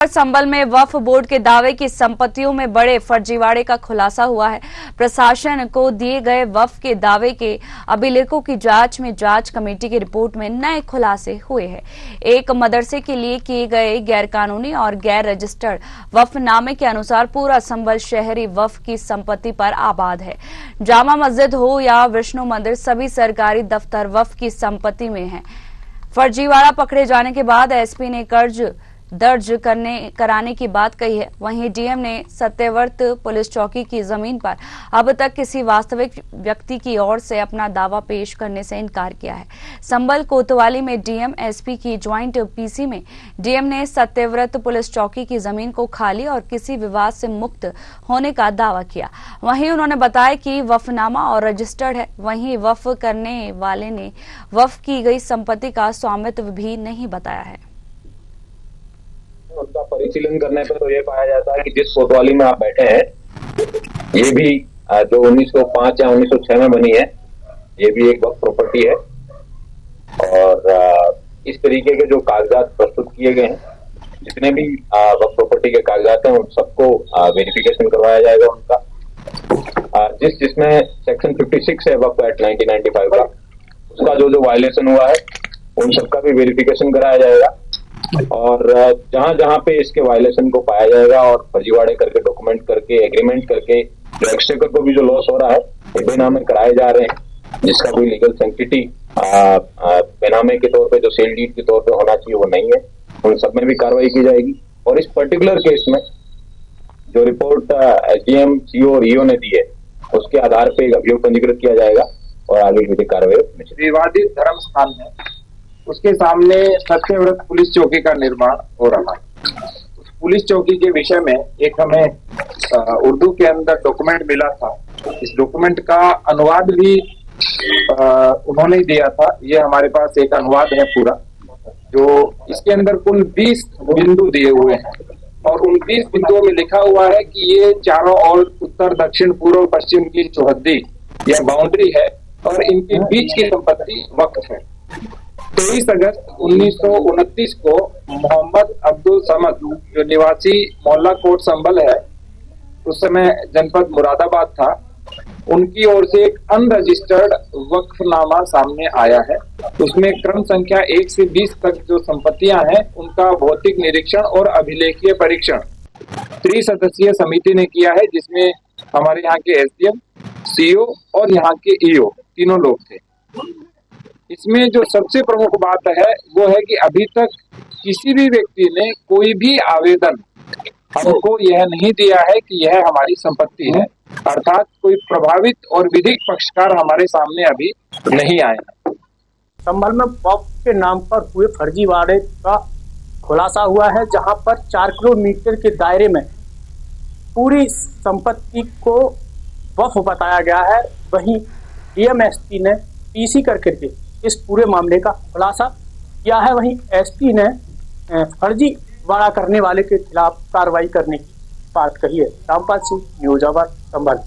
संभल में वक्फ बोर्ड के दावे की संपत्तियों में बड़े फर्जीवाड़े का खुलासा हुआ है। प्रशासन को दिए गए वक्फ के दावे के अभिलेखों की जांच में जांच कमेटी की रिपोर्ट में नए खुलासे हुए हैं। एक मदरसे के लिए किए गए गैरकानूनी और गैर रजिस्टर्ड वक्फनामे के अनुसार पूरा संभल शहरी वक्फ की संपत्ति पर आबाद है। जामा मस्जिद हो या विष्णु मंदिर, सभी सरकारी दफ्तर वक्फ की संपत्ति में है। फर्जीवाड़ा पकड़े जाने के बाद एसपी ने कर्ज दर्ज कराने की बात कही है। वहीं डीएम ने सत्यव्रत पुलिस चौकी की जमीन पर अब तक किसी वास्तविक व्यक्ति की ओर से अपना दावा पेश करने से इनकार किया है। संभल कोतवाली में डीएम एसपी की ज्वाइंट पीसी में डीएम ने सत्यव्रत पुलिस चौकी की जमीन को खाली और किसी विवाद से मुक्त होने का दावा किया। वहीं उन्होंने बताया कि वक्फनामा और रजिस्टर्ड है। वहीं वक्फ करने वाले ने वक्फ की गई संपत्ति का स्वामित्व भी नहीं बताया है। उनका परिशीलन करने पर तो ये पाया जाता है कि जिस कोतवाली में आप बैठे हैं, ये भी जो 1905 या 1906 में बनी है, ये भी एक वक्फ प्रॉपर्टी है। और इस तरीके के जो कागजात प्रस्तुत किए गए हैं, जितने भी वक्फ प्रॉपर्टी के कागजात हैं, उन सबको वेरिफिकेशन करवाया जाएगा उनका। जिसमें सेक्शन 56 है वक्फ एक्ट 1995 का, उसका जो वायलेशन हुआ है, उन सबका भी वेरिफिकेशन कराया जाएगा। और जहां जहां पे इसके वायलेशन को पाया जाएगा और फर्जीवाड़े करके डॉक्यूमेंट करके एग्रीमेंट करके जो एक्सचेकर को भी जो लॉस हो रहा है, ये बेनामे कराए जा रहे हैं, जिसका कोई लीगल सेंटिटी बेनामे के तौर पे जो सेल डीड के तौर पे होना चाहिए वो नहीं है, उन सब में भी कार्रवाई की जाएगी। और इस पर्टिकुलर केस में जो रिपोर्ट एसडीएम, सीओ और ईओ ने दी है, उसके आधार पे एक अभियोग पंजीकृत किया जाएगा और आगे विधिक कार्रवाई। विवादित धर्म स्थान है, उसके सामने सत्यव्रत पुलिस चौकी का निर्माण हो रहा है। उस पुलिस चौकी के विषय में एक हमें उर्दू के अंदर डॉक्यूमेंट मिला था। इस डॉक्यूमेंट का अनुवाद भी उन्होंने दिया था। ये हमारे पास एक अनुवाद है पूरा, जो इसके अंदर कुल 20 बिंदु दिए हुए हैं और उन 20 बिंदुओं में लिखा हुआ है कि ये चारों ओर उत्तर, दक्षिण, पूर्व, पश्चिम की चौहद्दी या बाउंड्री है और इनके बीच की संपत्ति वक्फ है। 23 अगस्त 1929 को मोहम्मद अब्दुल समद, जो निवासी मोहल्ला कोट संभल है, उस समय जनपद मुरादाबाद था, उनकी ओर से एक अनरजिस्टर्ड वक्फनामा सामने आया है। उसमें क्रम संख्या 1 से 20 तक जो संपत्तियां हैं, उनका भौतिक निरीक्षण और अभिलेखीय परीक्षण त्रिसदस्यीय समिति ने किया है, जिसमें हमारे यहाँ के एसडीएम, सीओ और यहाँ के ईओ तीनों लोग थे। इसमें जो सबसे प्रमुख बात है वो है कि अभी तक किसी भी व्यक्ति ने कोई भी आवेदन हमको यह नहीं दिया है कि यह हमारी संपत्ति है, अर्थात कोई प्रभावित और विधिक पक्षकार हमारे सामने अभी नहीं आए हैं। संभल में वक्फ के नाम पर हुए फर्जीवाड़े का खुलासा हुआ है, जहां पर 4 किलोमीटर के दायरे में पूरी संपत्ति को वक्फ बताया गया है। वहीं डीएमएसपी ने पीसी करके इस पूरे मामले का खुलासा किया है। वहीं एसपी ने फर्जीवाड़ा करने वाले के खिलाफ कार्रवाई करने की बात कही है। रामपाल सिंह, न्यूज आवर, संभल।